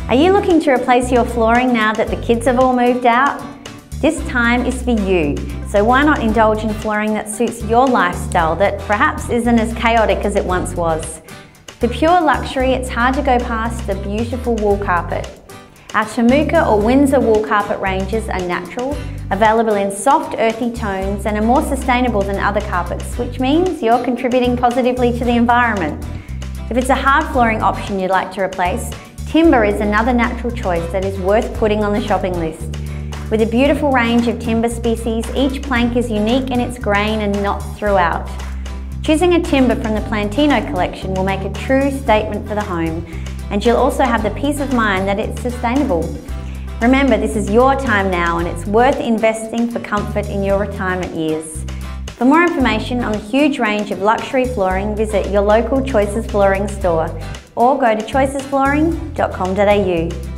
Are you looking to replace your flooring now that the kids have all moved out? This time is for you, so why not indulge in flooring that suits your lifestyle that perhaps isn't as chaotic as it once was? For pure luxury, it's hard to go past the beautiful wool carpet. Our Temuka or Windsor wool carpet ranges are natural, available in soft earthy tones and are more sustainable than other carpets, which means you're contributing positively to the environment. If it's a hard flooring option you'd like to replace, timber is another natural choice that is worth putting on the shopping list. With a beautiful range of timber species, each plank is unique in its grain and knots throughout. Choosing a timber from the Plantino collection will make a true statement for the home, and you'll also have the peace of mind that it's sustainable. Remember, this is your time now and it's worth investing for comfort in your retirement years. For more information on the huge range of luxury flooring, visit your local Choices Flooring store or go to choicesflooring.com.au.